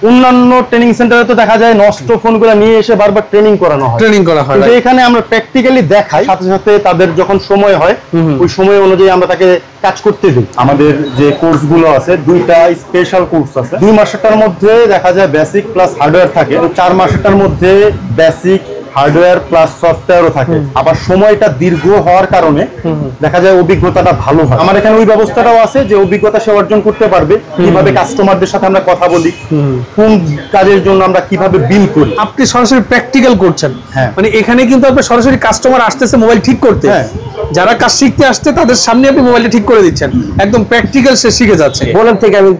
অন্যান্য ট্রেনিং সেন্টারে তো দেখা যায় নষ্ট ফোনগুলো নিয়ে এসে বারবার ট্রেনিং করানো হয়, কিন্তু এখানে আমরা প্র্যাকটিক্যালি দেখাই, সাথে সাথে তাদের যখন সময় হয় ওই সময় অনুযায়ী আমরা তাকে কাজ করতে দিই। আমাদের যে কোর্সগুলো আছে, দুইটা স্পেশাল কোর্স আছে। 2 মাসেরটার মধ্যে দেখা যায় বেসিক প্লাস হার্ডওয়্যার থাকে, 4 মাসেরটার মধ্যে বেসিক হার্ডওয়্যার প্লাস সফটওয়্যারও থাকে। আবার সময়টা দীর্ঘ হওয়ার কারণে দেখা যায় অভিজ্ঞতাটা ভালো হয়। আমার এখানে ওই ব্যবস্থাটাও আছে যে অভিজ্ঞতা সে অর্জন করতে পারবে, কিভাবে কাস্টমারদের সাথে আমরা কথা বলি, কোন কাজের জন্য আমরা কিভাবে বিল করি। আপনি সরাসরি প্র্যাকটিক্যাল করছেন, মানে এখানে কিন্তু আপনি সরাসরি কাস্টমার আসতেছে মোবাইল ঠিক করতে, যারা কাজ শিখতে আসছে তাদের সামনে আপনি মোবাইলটা ঠিক করে দিচ্ছেন, একদম প্র্যাকটিক্যাল সে শিখে যাচ্ছে। বলেন থেকে আমি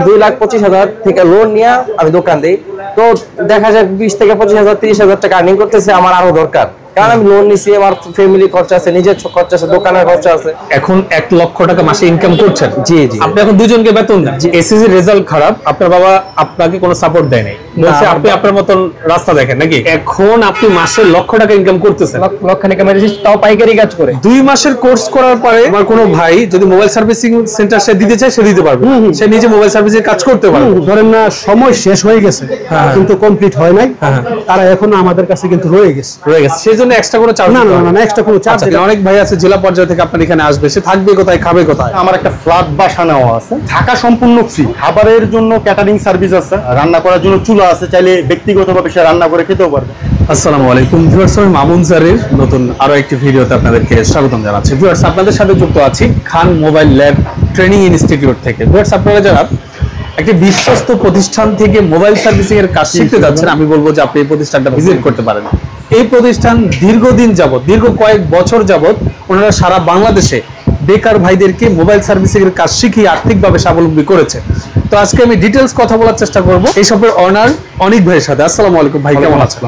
2,25,000 থেকে লোন নিয়ে আমি দোকান দিই, তো দেখা যায় 20 থেকে 25,000 30,000 টাকা আর্নিং করতেছে। আমার আরো দরকার, কারণ আমি লোন নিছি, আমার ফ্যামিলি খরচা আছে, নিজের খরচা আছে, দোকানের খরচা আছে। এখন 1 লক্ষ টাকা মাসে ইনকাম করছেন। জি জি। আপনি এখন দুজনকে বেতন দেন। এসএসসি রেজাল্ট খারাপ, আপনার বাবা আপনাকে কোনো সাপোর্ট দেয় নাই, বলছে আপনি আপনার মতন রাস্তা দেখেন নাকি। এখন আপনি মাসে লক্ষ টাকা ইনকাম করতেছেন, লক্ষ টাকা মেরেছি, তাও পাইকারি কাজ করে। 2 মাসের কোর্স করার পরে আমার কোনো ভাই যদি মোবাইল সার্ভিসিং সেন্টার সে দিতে চায়, সে দিতে পারবে, সে নিজে মোবাইল সার্ভিসিং কাজ করতে পারবে। ধরেন না সময় শেষ হয়ে গেছে কিন্তু কমপ্লিট হয় নাই, তারা এখন আমাদের কাছে কিন্তু রয়ে গেছে। সেজন্য এক্সট্রা কোনো চার্জ না, এক্সট্রা কোনো চার্জ নেই। অনেক ভাই আছে জেলা পর্যায় থেকে আপনার এখানে আসবে, সে থাকবে কোথায়, খাবে কোথায়। আমার একটা ফ্ল্যাট বাসা নেওয়া আছে, থাকা সম্পূর্ণ ফ্রি, খাবারের জন্য ক্যাটারিং সার্ভিস আছে, রান্না করার জন্য চুলা আছে, চাইলে ব্যক্তিগতভাবে সে রান্না করে খেতেও পারবে। আসসালামু আলাইকুম ভিউয়ার্স, আমি মামুন স্যারের নতুন আরো একটি ভিডিওতে আপনাদেরকে স্বাগতম জানাচ্ছি। ভিউয়ার্স, আপনাদের সাথে যুক্ত আছি খান মোবাইল ল্যাব ট্রেনিং ইনস্টিটিউট থেকে। ভিউয়ার্স, আপনারা যারা একটি বিশ্বস্ত প্রতিষ্ঠান থেকে মোবাইল সার্ভিসিং এর কাজ শিখতে যাচ্ছেন, আমি বলবো যে আপনি এই প্রতিষ্ঠানটা ভিজিট করতে পারেন। এই প্রতিষ্ঠান দীর্ঘদিন যাবত, দীর্ঘ কয়েক বছর যাবত ওনারা সারা বাংলাদেশে বেকার ভাইদেরকে মোবাইল সার্ভিসিং এর কাজ শিখিয়ে আর্থিকভাবে স্বাবলম্বী করেছে। তো আজকে আমি ডিটেলস কথা বলার চেষ্টা করব এই সবের অনার অনিক ভাইয়ের সাথে। আসসালামু আলাইকুম ভাই, কেমন আছেন?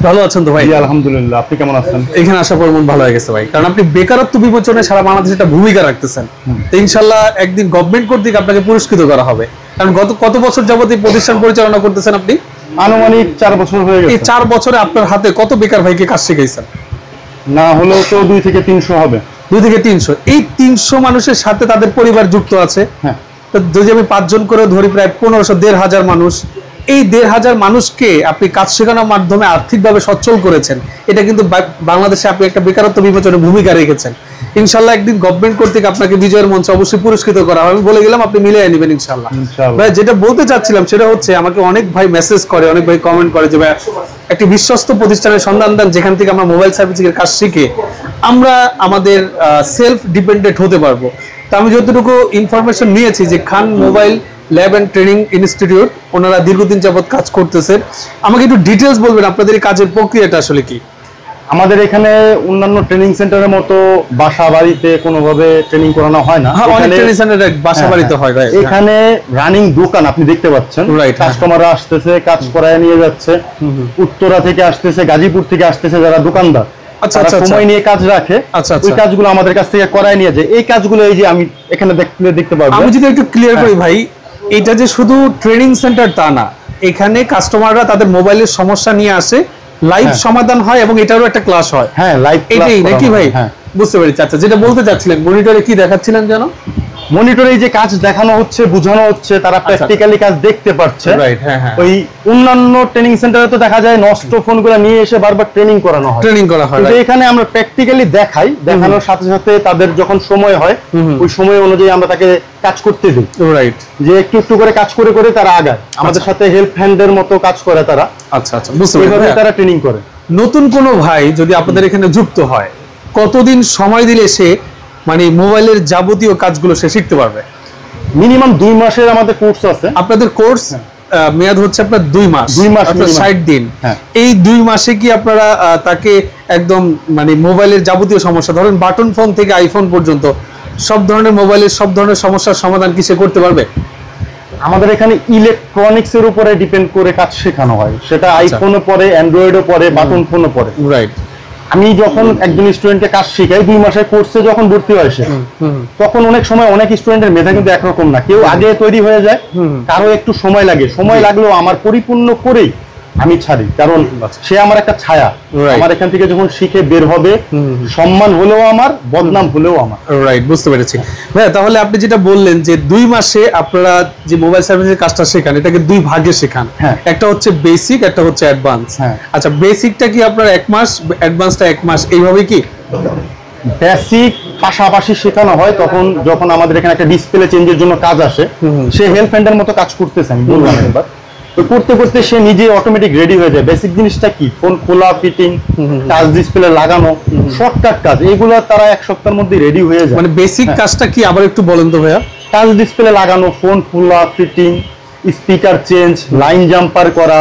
ভালো আছেন তো ভাই? আলহামদুলিল্লাহ, আপনি কেমন আছেন? এখানে আসার পর মন ভালো হয়ে গেছে ভাই, কারণ আপনি বেকারত্ব বিমোচনে সারা বাংলাদেশে একটা ভূমিকা রাখতেছেন। তো ইনশাআল্লাহ একদিন গভর্নমেন্ট কর্তৃক আপনাকে পুরস্কৃত করা হবে। কারণ কত বছর যাবত এই প্রতিষ্ঠান পরিচালনা করতেছেন আপনি? আনুমানিক 4 বছর হয়ে গেছে। এই 4 বছরে আপনার হাতে কত বেকার ভাইকে কাজ শিখাইছেন? না হলেও তো 2 থেকে 300 হবে। 2 থেকে 300। এই 300 মানুষের সাথে তাদের পরিবার যুক্ত আছে। হ্যাঁ, তো যদি আমি 5 জন করে ধরি, প্রায় 1500, 1,500 মানুষ। এই 1,500 মানুষকে আপনি কাজ শেখানোর মাধ্যমে আর্থিকভাবে সচ্ছল করেছেন। এটা কিন্তু বাংলাদেশে আপনি একটা বেকারত্ব বিমোচনে ভূমিকা রেখেছেন। ইনশাআল্লাহ একদিন গভর্নমেন্ট কর্তৃক আপনাকে বিজয়ের মঞ্চে অবশ্যই পুরস্কৃত করা হবে। আমি বলে গেলাম, আপনি মিলিয়ে নেবেন ইনশাআল্লাহ। ভাই, যেটা বলতে চাচ্ছিলাম সেটা হচ্ছে, আমাকে অনেক ভাই মেসেজ করে, অনেক ভাই কমেন্ট করে যে ভাই একটি বিশ্বস্ত প্রতিষ্ঠানের সন্ধান দেন যেখান থেকে আমরা মোবাইল সার্ভিসিং এর কাজ শিখে আমরা আমাদের সেলফ ডিপেন্ডেন্ট হতে পারবো। তো আমি যতটুকু ইনফরমেশন নিয়েছি যে Khan mobile lab and training institute ওনারা দীর্ঘদিন যাবত কাজ করতেছেন। আমাকে একটু ডিটেলস বলবেন আপনাদের এই কাজের প্রক্রিয়াটা আসলে কি? আমাদের এখানে অন্যান্য ট্রেনিং সেন্টারের মতো বাসা বাড়িতে কোনোভাবে ট্রেনিং করানো হয় না। অনেক ট্রেনিং সেন্টারে বাসা বাড়িতে হয়। এখানে রানিং দোকান আপনি দেখতে পাচ্ছেন, কাস্টমাররা আসতেছে, কাজ করায় নিয়ে যাচ্ছে। উত্তরা থেকে আসতেছে, গাজীপুর থেকে আসতেছে যারা দোকানদার, সময় নিয়ে কাজ রাখে, ওই কাজগুলো আমাদের কাছ থেকে করায় নিয়ে যায়। এই কাজগুলো এই যে আমি এখানে দেখতে পারবো। আমি যদি একটু ক্লিয়ার করি ভাই, এটা যে শুধু ট্রেনিং সেন্টার তা না, এখানে কাস্টমাররা তাদের মোবাইলের সমস্যা নিয়ে আসে, লাইভ সমাধান হয় এবং এটারও একটা ক্লাস হয়। হ্যাঁ, লাইভ এটাই নাকি ভাই? বুঝতে পেরেছি। আচ্ছা, যেটা বলতে চাচ্ছিলেন, মনিটরে কি দেখাচ্ছিলেন যেন? মনিটরে এই যে কাজ দেখানো হচ্ছে, বোঝানো হচ্ছে, তারা প্র্যাকটিক্যালি কাজ দেখতে পাচ্ছে। ওই অন্যান্য ট্রেনিং সেন্টারে তো দেখা যায় নষ্ট ফোনগুলো নিয়ে এসে বারবার ট্রেনিং করানো হয়, কিন্তু এখানে আমরা প্র্যাকটিক্যালি দেখাই, দেখানোর সাথে সাথে তাদের যখন সময় হয় ওই সময় অনুযায়ী আমরা তাকে কাজ করতে দিই। রাইট, যে একটু একটু করে কাজ করে করে তারা আগায়, আমাদের সাথে হেল্প হ্যান্ডের মতো কাজ করে তারা। আচ্ছা আচ্ছা, বুঝতে পেরেছি। তারা ট্রেনিং করে। নতুন কোনো ভাই যদি আপনাদের এখানে যুক্ত হয়, কতদিন সময় দিলে সে মানে মোবাইলের যাবতীয় কাজগুলো সে শিখতে পারবে? মিনিমাম 2 মাসের আমাদের কোর্স আছে। আপনাদের কোর্স মেয়াদ হচ্ছে আপনার 2 মাস, 60 দিন। এই 2 মাসে কি আপনারা তাকে একদম মানে মোবাইলের যাবতীয় সমস্যা, ধরেন বাটন ফোন থেকে আইফোন পর্যন্ত সব ধরনের মোবাইলের সব ধরনের সমস্যার সমাধান কি সে করতে পারবে? আমাদের এখানে ইলেকট্রনিক্স এর উপরে ডিপেন্ড করে কাজ শেখানো হয়, সেটা আইফোনও পরে, অ্যান্ড্রয়েডও পরে, বাটন ফোনও পরে। রাইট। আমি যখন একজন স্টুডেন্টকে কাজ শিখাই, 2 মাসের কোর্সে যখন ভর্তি হয় সে, তখন অনেক সময় অনেক স্টুডেন্টের মেধা কিন্তু একরকম না, কেউ আগে তৈরি হয়ে যায়, কারো একটু সময় লাগে। সময় লাগলেও আমার পরিপূর্ণ করেই আমি ছাড়ি, কারণ সে আমার একটা ছায়া। আমার এখান থেকে যখন শিখে বের হবে, সম্মান হলেও আমার, বদনাম হলেও আমার। রাইট, বুঝতে পেরেছি ভাই। তাহলে আপনি যেটা বললেন যে 2 মাসে আপনারা যে মোবাইল সার্ভিসের কাজটা শেখান, এটাকে 2 ভাগে শেখান, একটা হচ্ছে বেসিক, একটা হচ্ছে অ্যাডভান্স। আচ্ছা, বেসিকটা কি আপনারা 1 মাস, অ্যাডভান্সটা 1 মাস, এইভাবে কি? বেসিক পাশাপাশি শেখানো হয় তখন যখন আমাদের এখানে একটা ডিসপ্লে চেঞ্জের জন্য কাজ আসে, সে হেল্প হ্যান্ডের মতো কাজ করতেছে, আমি বললাম একবার। তো করতে করতে সে নিজে অটোমেটিক রেডি হয়ে যায়। বেসিক জিনিসটা কি, ফোন খোলা, ফিটিং, টাচ ডিসপ্লে লাগানো, শর্টকাট কাজ, এগুলো তারা 1 সপ্তাহের মধ্যে রেডি হয়ে যায়। মানে বেসিক কাজটা কি আবার একটু বলেন তো ভাইয়া? টাচ ডিসপ্লে লাগানো, ফোন খোলা, fitting, speaker change, line jumper করা,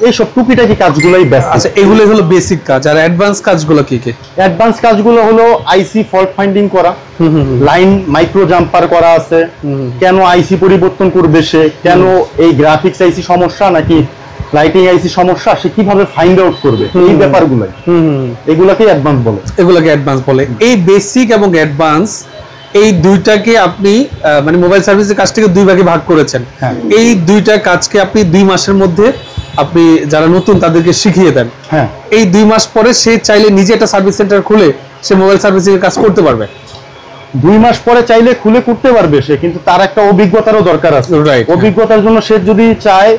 এইসব টুকিটাকি কাজগুলোই বেসিক। আচ্ছা, এগুলো হলো বেসিক কাজ। আর অ্যাডভান্স কাজগুলো কি কি? অ্যাডভান্স কাজগুলো হলো আইসি ফল্ট ফাইন্ডিং করা, লাইন মাইক্রো জাম্পার করা আছে, কেন আইসি পরিবর্তন করবে সে, কেন এই গ্রাফিক্স আইসি সমস্যা নাকি লাইটিং আইসি সমস্যা, সে কিভাবে ফাইন্ড আউট করবে, এই ব্যাপারগুলো, এগুলোকে অ্যাডভান্স বলে। এগুলোকে অ্যাডভান্স বলে। এই বেসিক এবং অ্যাডভান্স, এই দুইটাকে আপনি মানে মোবাইল সার্ভিসের কাজটাকে 2 ভাগে ভাগ করেছেন। এই 2টা কাজকে আপনি 2 মাসের মধ্যে আপনি যারা নতুন তাদেরকে শিখিয়ে দেন। এই 2 মাস পরে সে চাইলে নিজে একটা সার্ভিস সেন্টার খুলে সে মোবাইল সার্ভিসিং এর কাজ করতে পারবে। 2 মাস পরে চাইলে খুলে করতে পারবে সে, কিন্তু তার একটা অভিজ্ঞতারও দরকার আছে। অভিজ্ঞতার জন্য সে যদি চায়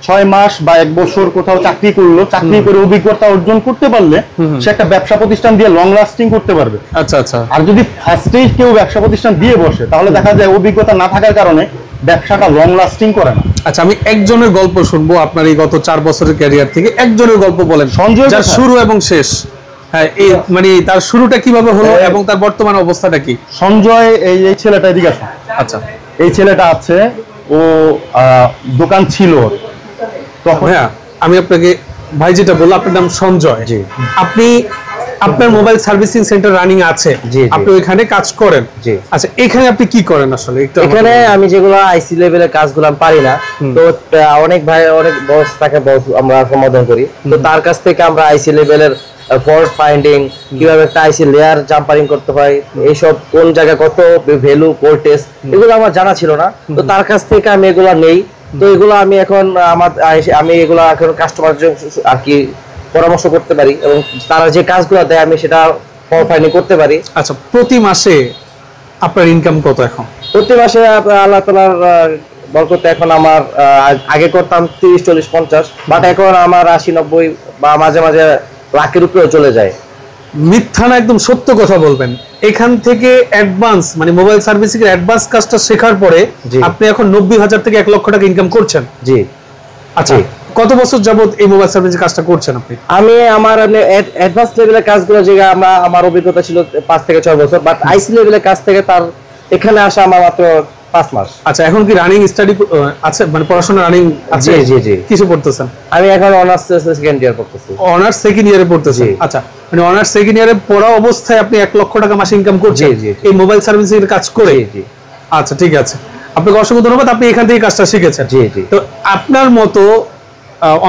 6 মাস বা 1 বছর কোথাও চাকরি করলো, চাকরি করে অভিজ্ঞতা অর্জন করতে পারলে সে একটা ব্যবসা প্রতিষ্ঠান দিয়ে লং লাস্টিং করতে পারবে। আচ্ছা আচ্ছা। আর যদি ফার্স্টেই কেউ ব্যবসা প্রতিষ্ঠান দিয়ে বসে, তাহলে দেখা যায় অভিজ্ঞতা না থাকার কারণে ব্যবসাটা লং লাস্টিং করে না। আচ্ছা, আমি একজনের গল্প শুনবো আপনার এই গত 4 বছরের ক্যারিয়ার থেকে। একজনের গল্প বলেন, সঞ্জয়, যার শুরু এবং শেষ। হ্যাঁ, এই মানে তার শুরুটা কিভাবে হলো এবং তার বর্তমান অবস্থাটা কি? সঞ্জয়, এই ছেলেটা এদিকে আছে। আচ্ছা, এই ছেলেটা আছে, ও দোকান ছিল তখন। হ্যাঁ, আমি আপনাকে ভাই যেটা বললো, আপনার নাম সঞ্জয়। জি। আপনি আপনার মোবাইল সার্ভিসিং সেন্টার রানিং আছে, আপনি ওইখানে কাজ করেন। আচ্ছা, এখানে আপনি কি করেন আসলে? এখানে আমি যেগুলো আইসি লেভেলের কাজগুলো আমি পারি না, তো অনেক ভাই, অনেক বস থাকে, বস আমরা সমাধান করি। তো তার কাছ থেকে আমরা আইসি লেভেলের ফল্ট ফাইন্ডিং, কিভাবে একটা আইসি লেয়ার জাম্পারিং করতে হয়, এইসব কোন জায়গায় কত ভ্যালু, ভোল্টেজ, এগুলো আমার জানা ছিল না। তো তার কাছ থেকে আমি এগুলো নেই। তো এগুলো আমি এখন আমি এগুলো এখন কাস্টমার আর কি পরামর্শ করতে পারি, এবং তারা যে কাজগুলো দেয় আমি সেটা ফল্ট ফাইন্ডিং করতে পারি। আচ্ছা, প্রতি মাসে আপনার ইনকাম কত এখন? প্রতি মাসে আল্লাহ তাআলার বরকতে এখন আমার, আগে করতাম 30, 40, 50, বাট এখন আমার 80, 90 বা মাঝে মাঝে লাখের উপরেও চলে যায়। মিথ্যা না, একদম সত্য কথা বলবেন। এখান থেকে অ্যাডভান্স মানে মোবাইল সার্ভিসিং এর অ্যাডভান্স কাজটা শেখার পরে আপনি এখন 90,000 থেকে 1 লক্ষ টাকা ইনকাম করছেন। জি। আচ্ছা, কত বছর যাবত এই মোবাইল সার্ভিসিং কাজটা করছেন আপনি? আমি আমার অ্যাডভান্স লেভেলের কাজগুলো যে আমার অভিজ্ঞতা ছিল 5 থেকে 6 বছর, বাট আইসি লেভেলের কাজ থেকে তার এখানে আসা আমার মাত্র 5 মাস। আচ্ছা, এখন কি রানিং স্টাডি আছে, মানে পড়াশোনা রানিং আছে? জি জি জি। কিছু পড়তেছেন? আমি এখন অনার্স সেকেন্ড ইয়ার পড়তেছি। অনার্স সেকেন্ড ইয়ারে পড়তেছেন? আচ্ছা, মানে অনার্স সেকেন্ড ইয়ারে পড়া অবস্থায় আপনি 1 লক্ষ টাকা মাসে ইনকাম করছেন এই মোবাইল সার্ভিসিং এর কাজ করে? জি। আচ্ছা, ঠিক আছে, আপনাকে অসংখ্য ধন্যবাদ, আপনি এখান থেকে কাজটা শিখেছেন। জি জি। তো আপনার মতো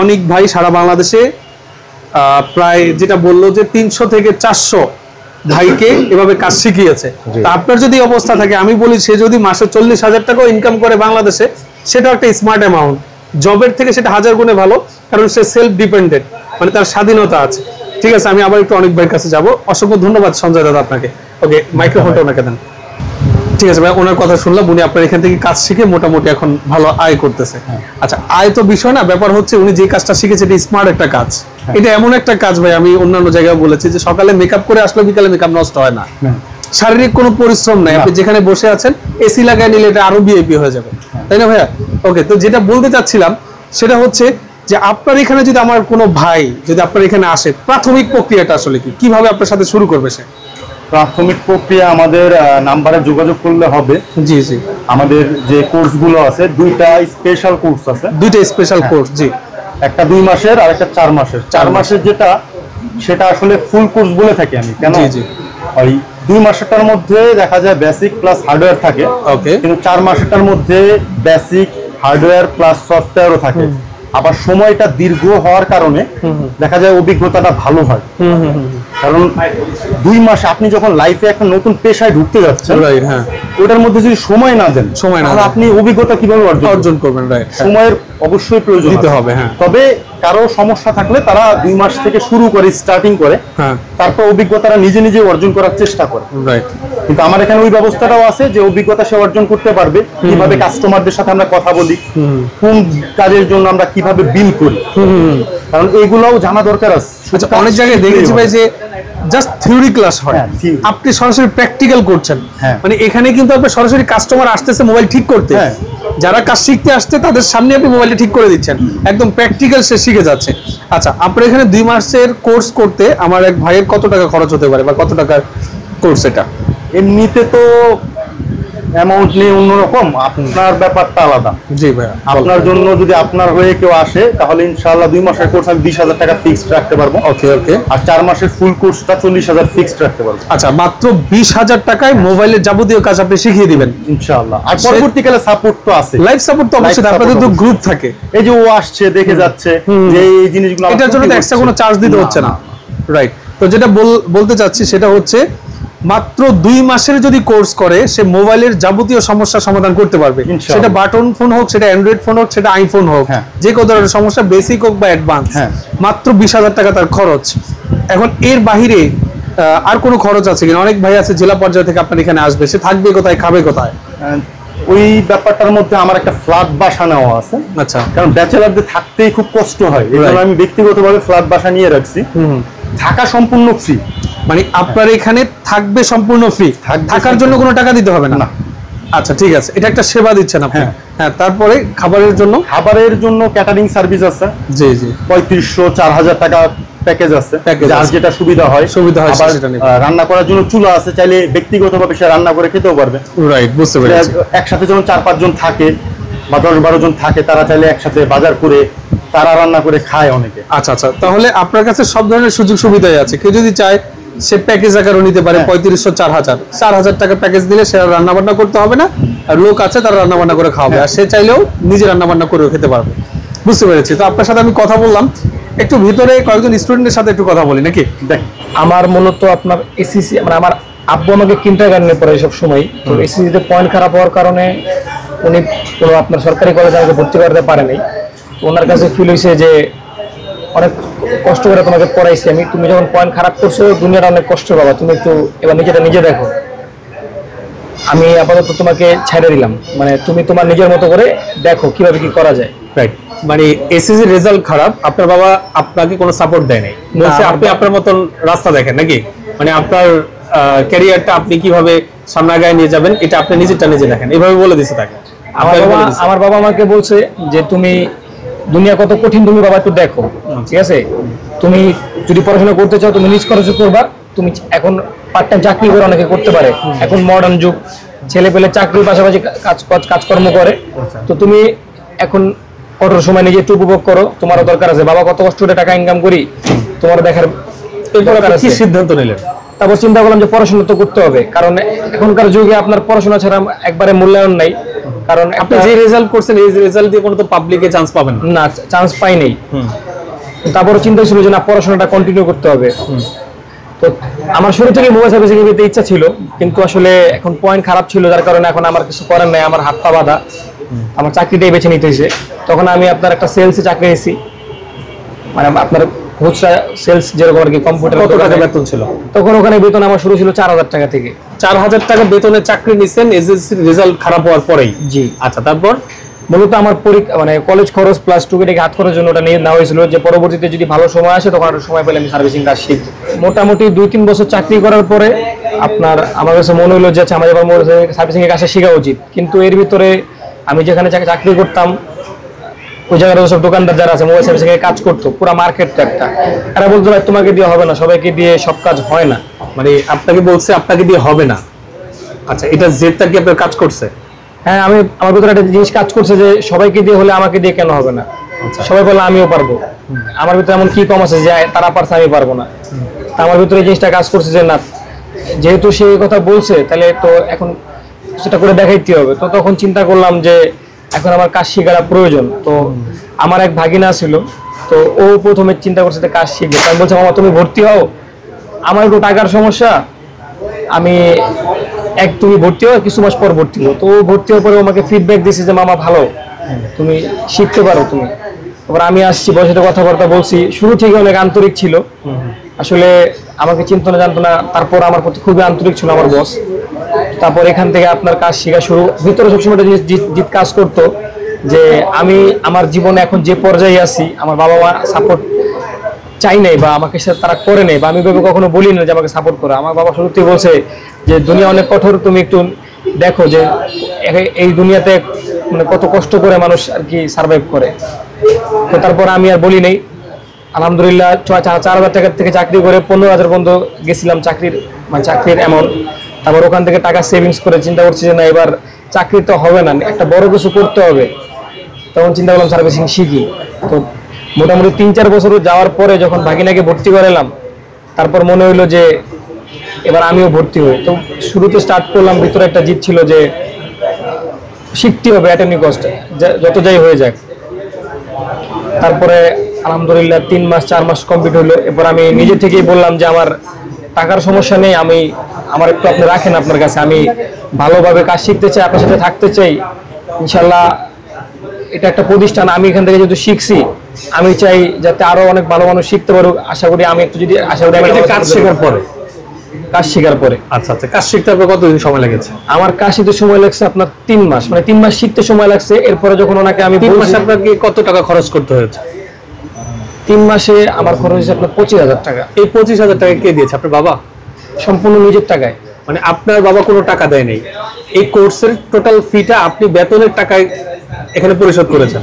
অনেক ভাই সারা বাংলাদেশে প্রায় যেটা বললো যে 300 থেকে 400 ভাইকে এভাবে কাজ শিখিয়েছে। তা আপনার যদি অবস্থা থাকে, আমি বলি সে যদি মাসে 40,000 টাকাও ইনকাম করে বাংলাদেশে, সেটা একটা স্মার্ট অ্যামাউন্ট। জবের থেকে সেটা 1000 গুণে ভালো, কারণ সে সেলফ ডিপেন্ডেন্ট, মানে তার স্বাধীনতা আছে। ঠিক আছে, আমি আবার একটু অনেক ভাইয়ের কাছে যাব। অসংখ্য ধন্যবাদ সঞ্জয় দাদা আপনাকে। ওকে, মাইক্রোফোনটা ওনাকে দেন। ঠিক আছে ভাই, ওনার কথা শুনলাম, উনি আপনার এখান থেকে কাজ শিখে মোটামুটি এখন ভালো আয় করতেছে। আচ্ছা, আয় তো বিষয় না, ব্যাপার হচ্ছে উনি যে কাজটা শিখেছে এটা স্মার্ট একটা কাজ। এটা এমন একটা কাজ ভাই, আমি অন্যান্য জায়গায় বলেছি যে সকালে মেকআপ করে আসলে বিকালে মেকআপ নষ্ট হয় না, শারীরিক কোনো পরিশ্রম নাই। আপনি যেখানে বসে আছেন এসি লাগায় নিলে এটা আরো ভিআইপি হয়ে যাবে, তাই না ভাইয়া? ওকে, তো যেটা বলতে চাচ্ছিলাম সেটা হচ্ছে যে আপনার এখানে যদি আমার কোনো ভাই যদি আপনার এখানে আসে, প্রাথমিক প্রক্রিয়াটা আসলে কি, কিভাবে আপনার সাথে শুরু করবে সে? প্রাথমিক প্রক্রিয়া আমাদের নাম্বারে যোগাযোগ করলে হবে। জি জি। আমাদের যে কোর্সগুলো আছে, 2টা স্পেশাল কোর্স আছে। 2টা স্পেশাল কোর্স? জি। একটা 2 মাসের আর একটা 4 মাসের। 4 মাসের যেটা, সেটা আসলে ফুল কোর্স বলে থাকি আমি। কেন? জি জি। ওই 2 মাসেরটার মধ্যে দেখা যায় বেসিক প্লাস হার্ডওয়্যার থাকে। ওকে। কিন্তু 4 মাসেরটার মধ্যে বেসিক, হার্ডওয়্যার প্লাস সফটওয়্যারও থাকে। আবার সময়টা দীর্ঘ হওয়ার কারণে দেখা যায় অভিজ্ঞতাটা ভালো হয়। কারণ 2 মাস আপনি যখন লাইফে একটা নতুন পেশায় ঢুকতে যাচ্ছেন, হ্যাঁ, ওটার মধ্যে যদি সময় না দেন, তাহলে আপনি অভিজ্ঞতা কিভাবে অর্জন করবেন? সময়ের অবশ্যই প্রয়োজন দিতে হবে। হ্যাঁ, তবে কারো সমস্যা থাকলে তারা 2 মাস থেকে শুরু করে স্টার্টিং করে, তারপর অভিজ্ঞতাটা নিজে নিজে অর্জন করার চেষ্টা করে। কিন্তু আমার এখানে ওই ব্যবস্থাটাও আছে যে অভিজ্ঞতা সে অর্জন করতে পারবে, কিভাবে কাস্টমারদের সাথে আমরা কথা বলি, কোন কাজের জন্য আমরা কিভাবে বিল করি, কারণ এগুলোও জানা দরকার আছে। অনেক জায়গায় দেখেছি ভাই যে জাস্ট থিওরি ক্লাস হয়, আপনি সরাসরি প্র্যাকটিক্যাল করছেন। মানে এখানে কিন্তু আপনি সরাসরি কাস্টমার আসতেছে মোবাইল ঠিক করতে, যারা কাজ শিখতে আসছে তাদের সামনে আপনি মোবাইলটা ঠিক করে দিচ্ছেন, একদম প্র্যাকটিক্যাল সে শিখে যাচ্ছে। আচ্ছা, আপনার এখানে 2 মাসের কোর্স করতে আমার এক ভাইয়ের কত টাকা খরচ হতে পারে বা কত টাকার কোর্স এটা? এমনিতে তো অ্যামাউন্ট নেই অন্যরকম, আপনার ব্যাপারটা আলাদা। জি ভাই, আপনার জন্য যদি আপনার হয়ে কেউ আসে তাহলে ইনশাআল্লাহ 2 মাসের কোর্স আমি 20,000 টাকা ফিক্সড রাখতে পারবো। ওকে ওকে। আর 4 মাসের ফুল কোর্সটা 40,000 ফিক্সড রাখতে পারবো। আচ্ছা, মাত্র 20,000 টাকায় মোবাইলের যাবতীয় কাজ আপনি শিখিয়ে দিবেন ইনশাআল্লাহ। আর পরবর্তীকালে সাপোর্ট তো আছে, লাইভ সাপোর্ট তো অবশ্যই, আপনাদের তো গ্রুপ থাকে, এই যে ও আসছে দেখে যাচ্ছে যে এই জিনিসগুলো, এটার জন্য তো এক্সট্রা কোনো চার্জ দিতে হচ্ছে না। রাইট। তো যেটা বলতে চাচ্ছি সেটা হচ্ছে মাত্র 2 মাসের যদি কোর্স করে সে মোবাইলের যাবতীয় সমস্যা সমাধান করতে পারবে, সেটা বাটন ফোন হোক, সেটা অ্যান্ড্রয়েড ফোন হোক, সেটা আইফোন হোক, যে কোনো ধরনের সমস্যা, বেসিক হোক বা অ্যাডভান্স, মাত্র 20,000 টাকা তার খরচ। এখন এর বাহিরে আর কোনো খরচ আছে কিনা? অনেক ভাই আছে জেলা পর্যায়ে থেকে আপনার এখানে আসবে, সে থাকবে কোথায়, খাবে কোথায়? ওই ব্যাপারটার মধ্যে আমার একটা ফ্ল্যাট বাসা নেওয়া আছে। আচ্ছা, কারণ ব্যাচেলারদের থাকতেই খুব কষ্ট হয়, এই জন্য আমি ব্যক্তিগতভাবে ফ্ল্যাট বাসা নিয়ে রাখছি। থাকা সম্পূর্ণ ফ্রি, মানে আপনার এখানে থাকবে সম্পূর্ণ ফ্রি, থাকার জন্য কোনো টাকা দিতে হবে না। আচ্ছা, ঠিক আছে, এটা একটা সেবা দিচ্ছেন আপনি। হ্যাঁ, তারপরে খাবারের জন্য ক্যাটারিং সার্ভিস আছে। জি জি, 3,500-4,000 টাকা প্যাকেজ আছে, যার যেটা সুবিধা হয় সেটা নেবে। রান্না করার জন্য চুলা আছে, চাইলে ব্যক্তিগতভাবে সে রান্না করে খেতেও পারবে। রাইট, বুঝতে পেরেছি। একসাথে যখন 4-5 জন থাকে বা 10-12 জন থাকে, তারা চাইলে একসাথে বাজার করে তারা রান্না করে খায় অনেকে। আচ্ছা আচ্ছা, তাহলে আপনার কাছে সব ধরনের সুযোগ সুবিধাই আছে। কেউ যদি চায় সে প্যাকেজ আকারও নিতে পারে, 3,500-4,000 টাকা প্যাকেজ দিলে সে রান্না বান্না করতে হবে না, আর লোক আছে তারা রান্না বান্না করে খাওয়াবে, আর সে চাইলেও নিজে রান্না বান্না করেও খেতে পারবে। বুঝতে পেরেছি। তো আপনার সাথে আমি কথা বললাম, একটু ভিতরে কয়েকজন স্টুডেন্টের সাথে একটু কথা বলি নাকি? দেখ, আমার মূলত আপনার এসিসি, মানে আমার আব্বু আমাকে কিন্ডারগার্টেনে পড়ায় সব সময়, তো এসিসিতে পয়েন্ট খারাপ হওয়ার কারণে উনি কোনো আপনার সরকারি কলেজে আমাকে ভর্তি করতে পারেনি। তো ওনার কাছে ফিল হয়েছে যে অনেক কষ্ট করে তোমাকে পড়াইছি আমি, তুমি যখন পয়েন্ট খারাপ করছো দুনিয়াটা অনেক কষ্ট পাবা, তুমি একটু এবার নিজেটা নিজে দেখো, আমি আপাতত তোমাকে ছেড়ে দিলাম, মানে তুমি তোমার নিজের মতো করে দেখো কিভাবে কি করা যায়। রাইট, মানে এসএসসি রেজাল্ট খারাপ, আপনার বাবা আপনাকে কোনো সাপোর্ট দেয় নাই, বলছে আপনি আপনার মতন রাস্তা দেখেন নাকি, মানে আপনার ক্যারিয়ারটা আপনি কিভাবে সামনে আগায় নিয়ে যাবেন এটা আপনি নিজেরটা নিজে দেখেন, এইভাবে বলে দিছে তাকে। আমার বাবা আমাকে বলছে যে তুমি দুনিয়া কত কঠিন, তুমি বাবা একটু দেখো, ঠিক আছে, তুমি যদি পড়াশোনা করতে চাও তুমি নিজ খরচে করবা, তুমি এখন পার্ট টাইম চাকরি করে অনেকে করতে পারে, এখন মডার্ন যুগ, ছেলে পেলে চাকরির পাশাপাশি কাজকর্ম করে, তো তুমি এখন কঠোর সময় নিজে একটু উপভোগ করো, তোমারও দরকার আছে, বাবা কত কষ্ট করে টাকা ইনকাম করি তোমার দেখার দরকার আছে। কি সিদ্ধান্ত নিলেন? তারপর চিন্তা করলাম যে পড়াশোনা তো করতে হবে, কারণ এখনকার যুগে আপনার পড়াশোনা ছাড়া একবারে মূল্যায়ন নাই, কারণ আপনি যে রেজাল্ট করছেন এই রেজাল্ট দিয়ে কোনো তো পাবলিকে চান্স পাবেন না, চান্স পাই নাই। তারপরে চিন্তা ছিল যে না, পড়াশোনাটা কন্টিনিউ করতে হবে। তো আমার শুরু থেকে মোবাইল সার্ভিসিং নিতে ইচ্ছা ছিল, কিন্তু আসলে এখন পয়েন্ট খারাপ ছিল, যার কারণে এখন আমার কিছু করার নাই, আমার হাত পা বাঁধা, আমার চাকরিটাই বেছে নিতে হয়েছে। তখন আমি আপনার একটা সেলসে চাকরি নিয়েছি, মানে আপনার খুচরা সেলস যেরকম আর কি, কম্পিউটার। কত টাকা বেতন ছিল তখন? ওখানে বেতন আমার শুরু ছিল 4,000 টাকা থেকে। 4,000 টাকা বেতনের চাকরি নিছেন এসএসসি রেজাল্ট খারাপ হওয়ার পরেই? জি। আচ্ছা, তারপর? মূলত আমার পরীক্ষা মানে কলেজ খরচ প্লাস টুকিটাকি হাত খরচের জন্য ওটা নিয়ে নেওয়া হয়েছিল, যে পরবর্তীতে যদি ভালো সময় আসে তখন আরো সময় পেলে আমি সার্ভিসিং কাজ শিখব। মোটামুটি 2-3 বছর চাকরি করার পরে আপনার আমার কাছে মনে হলো যে আমার এবার সার্ভিসিং এর কাজটা শেখা উচিত, কিন্তু এর ভিতরে আমি যেখানে চাকরি করতাম ওই জায়গার সব দোকানদার যারা আছে মোবাইল সার্ভিসিং এর কাজ করতো, পুরো মার্কেট তো একটা, এরা বলতো ভাই তোমাকে দিয়ে হবে না, সবাইকে দিয়ে সব কাজ হয় না, মানে আপনাকে বলছে আপনাকে দিয়ে হবে না। আচ্ছা, এটা জেদটা কি আপনার কাজ করছে? হ্যাঁ, আমার ভিতরে একটা জিনিস কাজ করছে যে সবাইকে দিয়ে হলে আমাকে দিয়ে কেন হবে না, সবাই বলে আমিও পারবো, আমার ভিতরে এমন কি কম আছে যে তারা পারছে আমি পারবো না। তা আমার ভিতরে এই জিনিসটা কাজ করছে যে না, যেহেতু সে এই কথা বলছে তাহলে তো এখন সেটা করে দেখাইতে হবে। তো তখন চিন্তা করলাম যে এখন আমার কাজ শেখার প্রয়োজন। তো আমার এক ভাগিনা ছিল, তো ও প্রথমে চিন্তা করছে যে কাজ শিখবে, আমি বলছি মামা তুমি ভর্তি হও, আমার একটু টাকার সমস্যা, আমি তুমি ভর্তি হও, কিছু মাস পর ভর্তি হও। তো ভর্তি হওয়ার পরে আমাকে ফিডব্যাক দিয়েছে যে মামা ভালো, তুমি শিখতে পারো তুমি। তারপর আমি আসছি, বসে কথাবার্তা বলছি, শুরু থেকে অনেক আন্তরিক ছিল, আসলে আমাকে চিন্তা না জানতো না, তারপর আমার প্রতি খুবই আন্তরিক ছিল আমার বস। তারপর এখান থেকে আপনার কাজ শেখা শুরু, ভিতরে সবসময় জিত কাজ করতো যে আমি আমার জীবনে এখন যে পর্যায়ে আছি, আমার বাবা মা সাপোর্ট চাই নাই বা আমাকে তারা করে নেই, বা আমি ভেবে কখনো বলি না যে আমাকে সাপোর্ট করে। আমার বাবা সত্যি বলছে যে দুনিয়া অনেক কঠোর, তুমি একটু দেখো যে এই দুনিয়াতে মানে কত কষ্ট করে মানুষ আর কি সার্ভাইভ করে। তো তারপর আমি আর বলি নেই, আলহামদুলিল্লাহ 4,000 টাকা থেকে চাকরি করে 15,000 পর্যন্ত গেছিলাম চাকরির অ্যামাউন্ট। তারপর ওখান থেকে টাকা সেভিংস করে চিন্তা করছি যে না এবার চাকরি তো হবে না, একটা বড় কিছু করতে হবে। তখন চিন্তা করলাম সার্ভিসিং শিখি। তো মোটামুটি 3-4 বছর যাওয়ার পরে যখন ভাগিনাকে ভর্তি করালাম, তারপর মনে হইলো যে এবার আমিও ভর্তি হই। তো শুরুতে স্টার্ট করলাম, ভিতরে একটা জিদ ছিল যে শিখতে হবে অ্যাট এনি কস্ট, যত যাই হয়ে যাক। তারপরে আলহামদুলিল্লাহ 3-4 মাস কমপ্লিট হলো। এরপর আমি নিজে থেকেই বললাম যে আমার টাকার সমস্যা নেই, আমার একটু আপনি রাখেন আপনার কাছে, আমি ভালোভাবে কাজ শিখতে চাই, আপনার সাথে থাকতে চাই। ইনশাল্লাহ এটা একটা প্রতিষ্ঠান, আমি এখান থেকে যেহেতু শিখছি, আমি চাই যাতে আরো অনেক ভালো মানুষ শিখতে পারুক। আশা করি আমি একটু যদি কাজ শেখার পরে আচ্ছা কাজ শিখতে আপনার কতদিন সময় লেগেছে? আমার কাজ শিখতে সময় লাগছে আপনার 3 মাস, মানে 3 মাস শিখতে সময় লাগছে। এরপরে যখন ওনাকে আমি 3 মাসে আপনাকে কত টাকা খরচ করতে হয়েছে? 3 মাসে আমার খরচ হয়েছে আপনার 25,000 টাকা। এই 25,000 টাকা কে দিয়েছে? আপনার বাবা? সম্পূর্ণ নিজের টাকায়। মানে আপনার বাবা কোনো টাকা দেয় নাই, এই কোর্সের টোটাল ফিটা আপনি বেতনের টাকায় এখানে পরিশোধ করেছেন?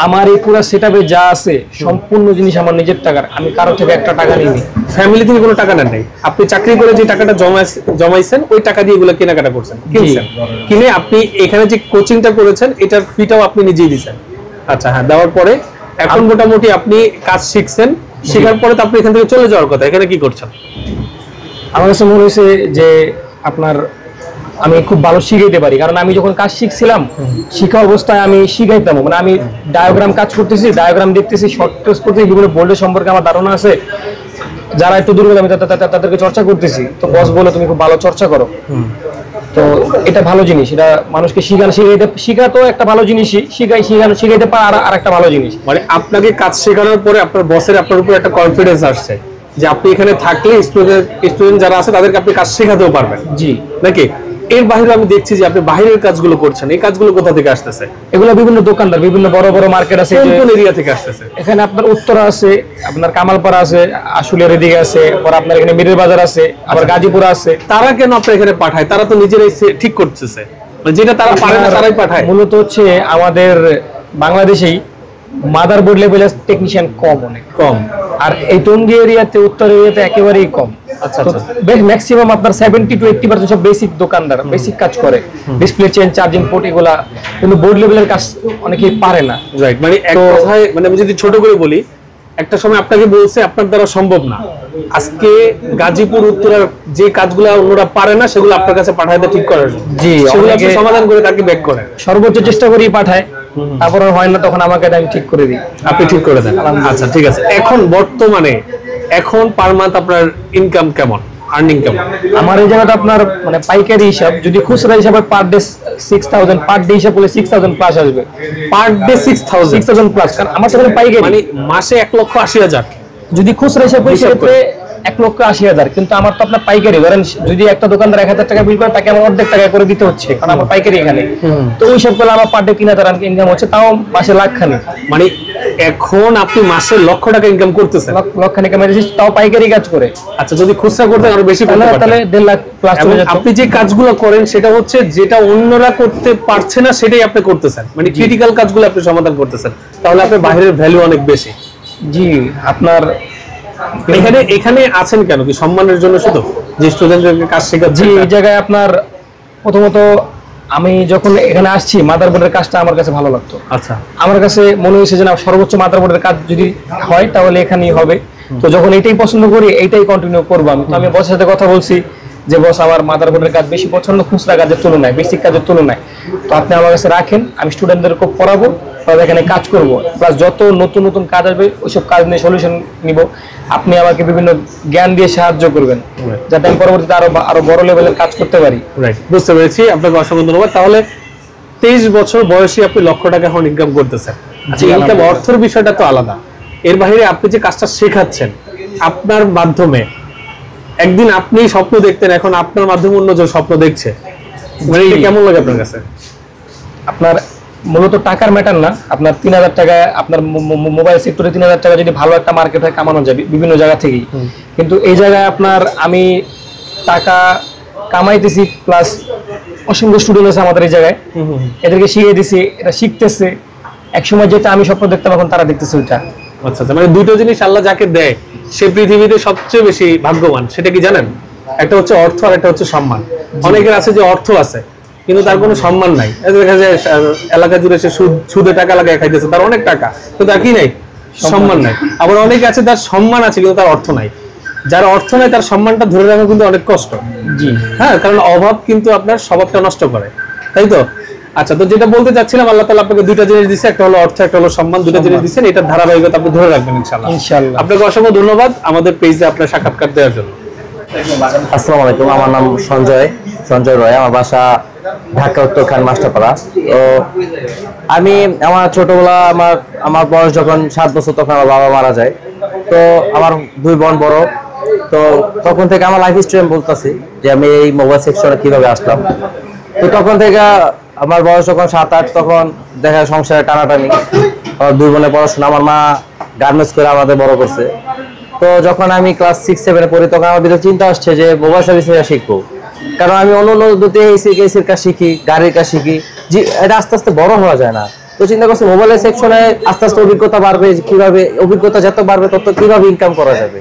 আমার এই পুরো সেটআপে যা আছে সম্পূর্ণ জিনিস আমার নিজের টাকার, আমি কারো থেকে একটা টাকা নিইনি। ফ্যামিলি থেকে কোনো টাকা নেন নাই? আপনি চাকরি করে যে টাকাটা জমাইছেন ওই টাকা দিয়ে এগুলো কেনাকাটা করছেন, কিনে আপনি এখানে যে কোচিংটা করেছেন এটার ফিটাও আপনি নিজেই দিয়েছেন? আচ্ছা হ্যাঁ, দেওয়ার পরে এখন মোটামুটি আপনি কাজ শিখছেন, শেখার পরে তো আপনি এখান থেকে চলে যাওয়ার কথা, এখানে কি করছেন? আমার কাছে মনে হয়েছে যে আপনার আমি খুব ভালো শিখাইতে পারি, কারণ আমি যখন কাজ শিখছিলাম শিখা অবস্থায় আমি শিখাইতাম, মানে আমি ডায়াগ্রাম কাজ করতেছি, ডায়াগ্রাম দেখতেছি, শর্ট ট্রেস করতেছি, বিভিন্ন বোল্ডের সম্পর্কে আমার ধারণা আছে, যারা একটু দুর্বল আমি তাদেরকে চর্চা করতেছি। তো বস বলে তুমি খুব ভালো চর্চা করো, তো এটা ভালো জিনিস, এটা মানুষকে শিখা তো একটা ভালো জিনিসই, শিখাইতে পারা আর একটা ভালো জিনিস। মানে আপনাকে কাজ শেখানোর পরে আপনার বসের আপনার উপর একটা কনফিডেন্স আসছে যে আপনি এখানে থাকলে স্টুডেন্ট যারা আছে তাদেরকে আপনি কাজ শেখাতেও পারবেন। জি নাকি? এর বাইরে আমি দেখছি যে আপনি বাইরের কাজগুলো করছেন, এই কাজগুলো কোথা থেকে আসতেছে? এগুলো বিভিন্ন দোকানদার, বিভিন্ন বড় বড় মার্কেট আছে। কোন এরিয়া থেকে আসতেছে? এখানে আপনার উত্তরা আছে, আপনার কামালপাড়া আছে, আশুলিয়ার এদিকে আছে, আর আপনার এখানে মিরের বাজার আছে, আবার গাজীপুর আছে। তারা কেন আপনার এখানে পাঠায়? তারা তো নিজেরাই ঠিক করতেছে, যেটা তারা পারে না তারাই পাঠায়। মূলত হচ্ছে আমাদের বাংলাদেশেই মাদারবোর্ড লেভেলের টেকনিশিয়ান কম, অনেক কম, আর এই টঙ্গী এরিয়াতে, উত্তর এরিয়াতে একেবারেই কম। আচ্ছা, ম্যাক্সিমাম আপনার 70 to 80% সব বেসিক দোকানদার, বেসিক কাজ করে, ডিসপ্লে চেঞ্জ, চার্জিং পোর্ট, এগুলা, কিন্তু বোর্ড লেভেলের কাজ অনেকেই পারে না। রাইট, মানে এক কথায়, মানে আমি যদি ছোট করে বলি, একটা সময় আপনাকে বলছে আপনার দ্বারা সম্ভব না, আজকে গাজীপুর উত্তরার যে কাজগুলো অন্যরা পারে না সেগুলো আপনার কাছে পাঠায় দেয় ঠিক করার জন্য। জি, সেগুলো আপনি সমাধান করে তাকে ব্যাক করেন, সর্বোচ্চ চেষ্টা করেই পাঠায়, তারপর হয় না তখন আমাকে আমি ঠিক করে দিই। আপনি ঠিক করে দেন? আচ্ছা ঠিক আছে। এখন বর্তমানে পার মান্থ আপনার ইনকাম কেমন, আর্নিং কেমন? আমার এই জায়গাটা আপনার মানে পাইকারি হিসাব, যদি খুচরা হিসাবে পার ডে 6,000, পার ডে হিসাব করলে 6,000 প্লাস আসবে। পার ডে 6,000 প্লাস, কারণ আমার তো পাইকারি, মানে মাসে 1,80,000। যদি খুচরা হিসাব করি সেক্ষেত্রে 1,80,000, কিন্তু আমার তো আপনার পাইকারি, ধরেন যদি একটা দোকানদার 1,000 টাকা বিল করে, তাকে আমার অর্ধেক টাকা করে দিতে হচ্ছে, কারণ আমার পাইকারি এখানে। তো ওই হিসাব করলে আমার পার ডে 3,000 ইনকাম হচ্ছে, তাও মাসে লাখখানি। মানে এখন আপনি মাসে লক্ষ টাকা ইনকাম করতেছেন? লক্ষখানি কামাই দিচ্ছি, তাও পাইকারি কাজ করে। আচ্ছা, যদি খুচরা করতে আরো বেশি করতে পারতেন, তাহলে 1.5 লাখ প্লাস। আপনি যে কাজগুলো করেন সেটা হচ্ছে যেটা অন্যরা করতে পারছে না সেটাই আপনি করতেছেন, মানে ক্রিটিক্যাল কাজগুলো আপনি সমাধান করতেছেন, তাহলে আপনার বাইরের ভ্যালু অনেক বেশি। জি, আপনার এখানে আছেন কেন? কি সম্মানের জন্য শুধু, যে স্টুডেন্টদেরকে কাজ শেখাচ্ছেন? জি, এই জায়গায় আপনার প্রথমত আমি যখন এখানে আসছি, মাদারবোর্ডের কাজটা আমার কাছে ভালো লাগতো। আচ্ছা, আমার কাছে মনে হয়েছে যে না, সর্বোচ্চ মাদারবোর্ডের কাজ যদি হয় তাহলে এখানেই হবে। তো যখন এটাই পছন্দ করি, এইটাই কন্টিনিউ করবো আমি। তো আমি বসের সাথে কথা বলছি যে বস, আমার মাদারবোর্ডের কাজ বেশি পছন্দ খুচরা কাজের তুলনায়, বেসিক কাজের তুলনায়, তো আপনি আমার কাছে রাখেন, আমি স্টুডেন্টদেরকে পড়াবো, প্লাস এখানে কাজ করব, প্লাস যত নতুন নতুন কাজ আসবে ওইসব কাজ নিয়ে সলিউশন নিব। আপনি আমাকে বিভিন্ন জ্ঞান দিয়ে সাহায্য করবেন যাতে আমি পরবর্তীতে আরো বড় লেভেলের কাজ করতে পারি। রাইট, বুঝতে পেরেছি। আপনাকে অসংখ্য ধন্যবাদ। তাহলে 23 বছর বয়সে আপনি লক্ষ টাকা এখন ইনকাম করতেছেন। আচ্ছা, ইনকাম অর্থের বিষয়টা তো আলাদা, এর বাইরে আপনি যে কাজটা শেখাচ্ছেন আপনার মাধ্যমে, একদিন আপনি স্বপ্ন দেখতেন, এখন আপনার মাধ্যমে অন্যজন স্বপ্ন দেখছে, মানে এটা কেমন লাগে আপনার কাছে? আপনার মূলত টাকার ম্যাটার না, আপনার 3000 টাকা আপনার মোবাইল সেক্টরে 3000 টাকা যদি ভালো একটা মার্কেট হয় কামানো যাবে বিভিন্ন জায়গা থেকেই, কিন্তু এই জায়গায় আপনার আমি টাকা কামাইতেছি প্লাস অসংখ্য স্টুডেন্ট আছে আমাদের এই জায়গায়, এদেরকে শিখিয়ে দিছি, এটা শিখতেছে। একসময় যেটা আমি স্বপ্ন দেখতাম এখন তারা দেখতেছে ওইটা। আচ্ছা আচ্ছা, মানে দুটো জিনিস আল্লাহ যাকে দেয় সে পৃথিবীতে সবচেয়ে বেশি ভাগ্যবান। সেটা কি জানেন? একটা হচ্ছে অর্থ আর একটা হচ্ছে সম্মান। অনেকের আছে যে অর্থ আছে কিন্তু তার কোনো সম্মান নাই, দেখা যায় এলাকা জুড়ে সে সুদে টাকা লাগায় খাইতেছে, তার অনেক টাকা কিন্তু তার কি নাই, সম্মান নাই। আবার অনেকে আছে তার সম্মান আছে কিন্তু তার অর্থ নাই। যার অর্থ নাই তার সম্মানটা ধরে রাখা কিন্তু অনেক কষ্ট। জি হ্যাঁ, কারণ অভাব কিন্তু আপনার স্বভাবটা নষ্ট করে, তাই তো? আচ্ছা, তো যেটা বলতে চাচ্ছিলাম, আল্লাহ তাআলা আপনাকে দুইটা জিনিস দিয়েছে, একটা হলো অর্থ, একটা হলো সম্মান। দুটো জিনিস দিয়েছেন, এটা ধারাবাহিকতা আপনি ধরে রাখবেন ইনশাআল্লাহ। ইনশাআল্লাহ। আপনাকে অসংখ্য ধন্যবাদ আমাদের পেজে আপনার সাক্ষাৎকার দেওয়ার জন্য। আসসালামু আলাইকুম, আমার নাম সঞ্জয় রয়, আমার বাসা ঢাকা উত্তর খান মাস্টারপাড়া। তো আমি আমার ছোটবেলা আমার বয়স যখন 7 বছর তখন আমার বাবা মারা যায়। তো আমার 2 বোন বড়, তো তখন থেকে আমার লাইফ স্টোরি আমি বলতেছি যে আমি এই মোবাইল সেকশনে কিভাবে আসলাম। তো তখন থেকে আমার বয়স যখন 7-8 তখন দেখা সংসারে টানাটানি, আমার 2 বোনের পড়াশোনা, আমার মা গার্মেন্টস করে আমাদের বড় করছে। তো যখন আমি ক্লাস 6-7 পড়ি তখন আমার ভিতরে চিন্তা আসছে যে মোবাইল সার্ভিসিং শিখবো, কারণ আমি অন্য এসির কাজ শিখি, গাড়ির কাজ শিখি, এটা আস্তে আস্তে বড় হওয়া যায় না। তো চিন্তা করছি মোবাইলের সেকশনে আস্তে আস্তে অভিজ্ঞতা বাড়বে, কিভাবে অভিজ্ঞতা যত বাড়বে তত কিভাবে ইনকাম করা যাবে।